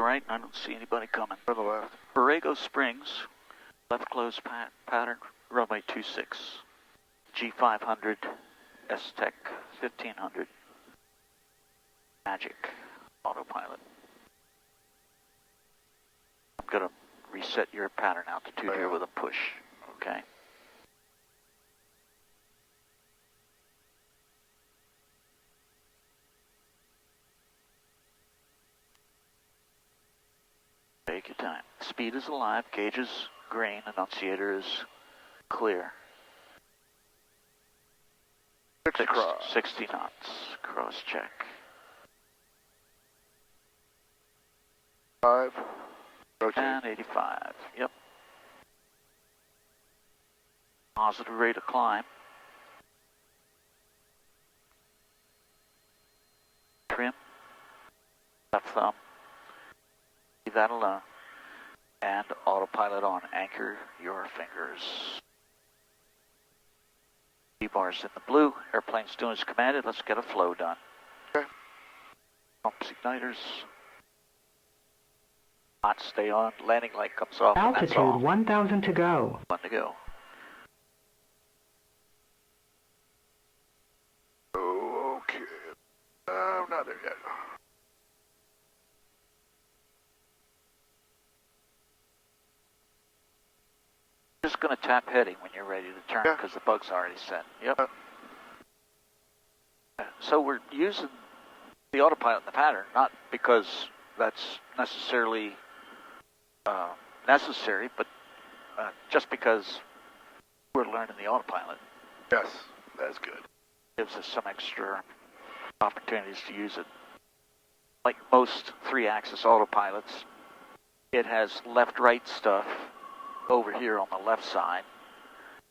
right, I don't see anybody coming. To the left. Borrego Springs, left close pattern, runway 26. G500, S-Tech 1500, Magic, autopilot. I'm going to reset your pattern altitude here with a push, okay? Take your time. Speed is alive, gauge is green, annunciator is clear. 60 knots, cross check. 5, rotate. And 85, yep. Positive rate of climb. Trim, left thumb, leave that alone. And autopilot on, anchor your fingers. T-bars in the blue, airplane's doing as commanded, let's get a flow done. Okay. Pumps, igniters. Hot, stay on, landing light comes off. Altitude 1,000 to go. 1 to go. Okay. I'm not there yet. Just going to tap heading when you're ready to turn because the bug's already set. Yep. So we're using the autopilot in the pattern, not because that's necessarily necessary, but just because we're learning the autopilot. Yes, that's good. Gives us some extra opportunities to use it. Like most 3-axis autopilots, it has left-right stuff over here on the left side,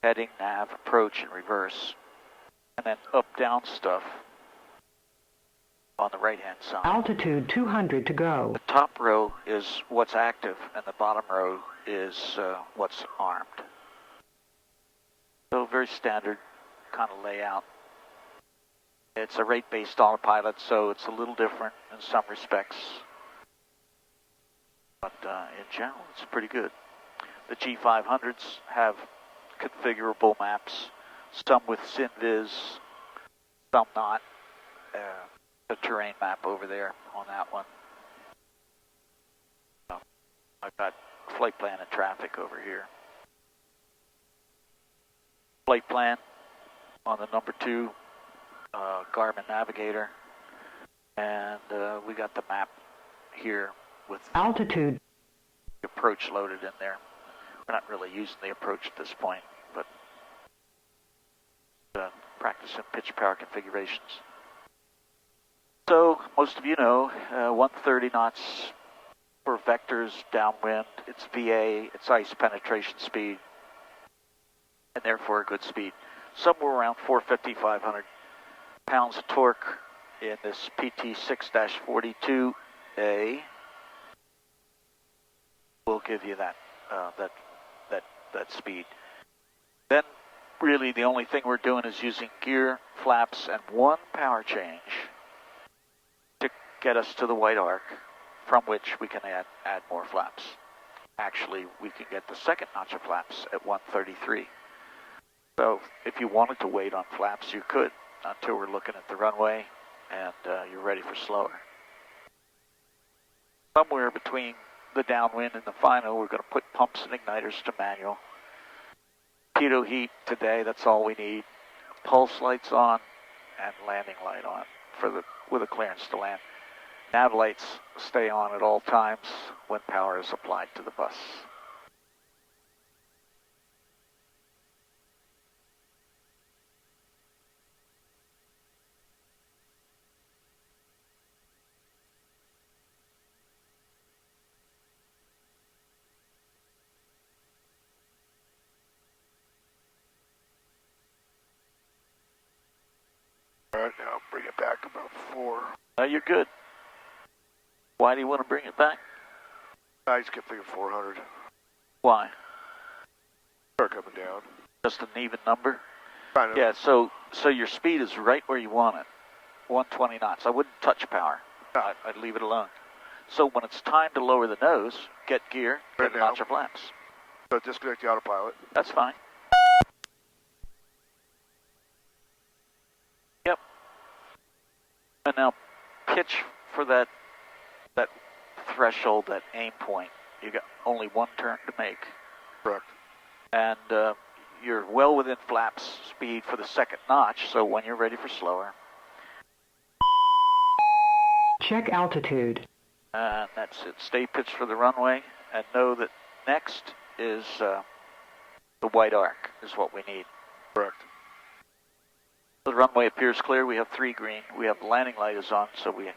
heading, nav, approach, and reverse, and then up-down stuff on the right-hand side. Altitude 200 to go. The top row is what's active, and the bottom row is what's armed. So very standard kind of layout. It's a rate-based autopilot, so it's a little different in some respects, but in general, it's pretty good. The G500s have configurable maps, some with SynViz, some not. The terrain map over there on that one. I've got flight plan and traffic over here. Flight plan on the number 2 Garmin Navigator, and we got the map here with altitude approach loaded in there. We're not really using the approach at this point, but practicing pitch power configurations. So, most of you know, 130 knots for vectors downwind. It's VA, it's ice penetration speed, and therefore a good speed. Somewhere around 450, 500 pounds of torque in this PT6-42A will give you that speed. Then really the only thing we're doing is using gear, flaps, and 1 power change to get us to the white arc, from which we can add more flaps. Actually, we can get the second notch of flaps at 133. So if you wanted to wait on flaps, you could until we're looking at the runway and you're ready for slower. Somewhere between the downwind and the final, we're going to put pumps and igniters to manual. Pitot heat today, that's all we need. Pulse lights on and landing light on with a clearance to land. Nav lights stay on at all times when power is applied to the bus. All right, now bring it back about 4. You're good. Why do you want to bring it back? I just kept thinking 400. Why? Start coming down. Just an even number? I know. Yeah, so your speed is right where you want it, 120 knots. I wouldn't touch power. I'd leave it alone. So when it's time to lower the nose, get gear, Right and now. launch your flaps. So disconnect the autopilot. That's fine. Yep. And now pitch for that threshold, that aim point. You got only one turn to make. Correct. And you're well within flaps speed for the second notch, so when you're ready for slower. Check altitude. And that's it. Stay pitched for the runway, and know that next is the white arc is what we need. Correct. The runway appears clear. We have 3 green. We have the landing light is on, so we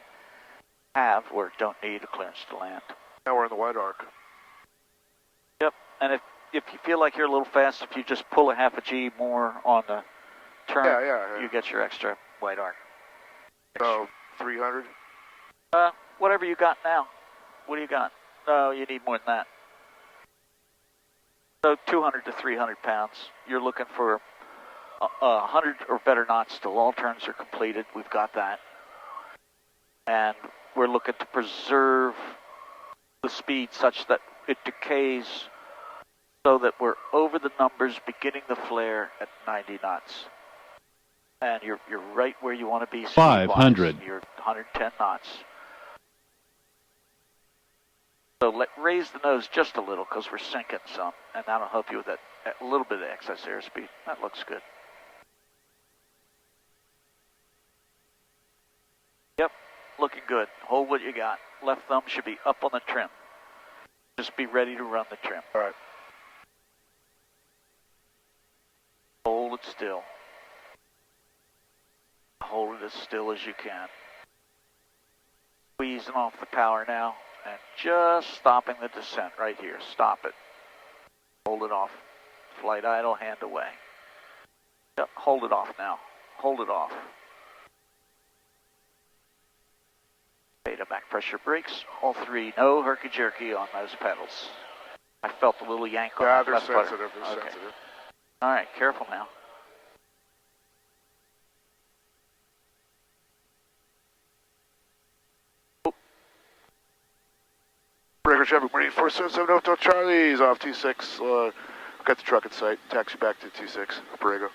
have or don't need a clearance to land. Now we're in the white arc. Yep. And if you feel like you're a little fast, if you just pull a half a G more on the turn, Yeah. you get your extra white arc. So 300. Whatever you got now. What do you got? No, you need more than that. So 200 to 300 pounds. You're looking for 100 or better knots till all turns are completed. We've got that. And we're looking to preserve the speed such that it decays so that we're over the numbers beginning the flare at 90 knots. And you're right where you want to be. 500. You're 110 knots. So raise the nose just a little because we're sinking some, and that'll help you with that a little bit of excess airspeed. That looks good. Yep, looking good. Hold what you got. Left thumb should be up on the trim. Just be ready to run the trim. All right. Hold it still. Hold it as still as you can. Squeezing off the power now. And just stopping the descent right here. Stop it. Hold it off. Flight idle, hand away. Yep, hold it off now. Hold it off. Beta back pressure brakes. All 3. No herky-jerky on those pedals. I felt a little yank on Yeah, that they're left sensitive. putter. They're Okay. sensitive. All right, careful now. Breaker traffic, Marine 4770 Hotel Charlie's off T6. Got the truck in sight. Taxi back to T6. Borrego.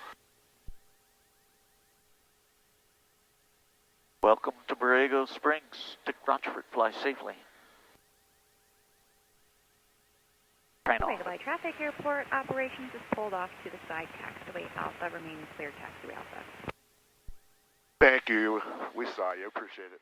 Welcome to Borrego Springs. To Rochfort, fly safely. Train off. Borrego by traffic airport operations is pulled off to the side. Taxiway Alpha remaining clear. Taxiway Alpha. Thank you. We saw you. Appreciate it.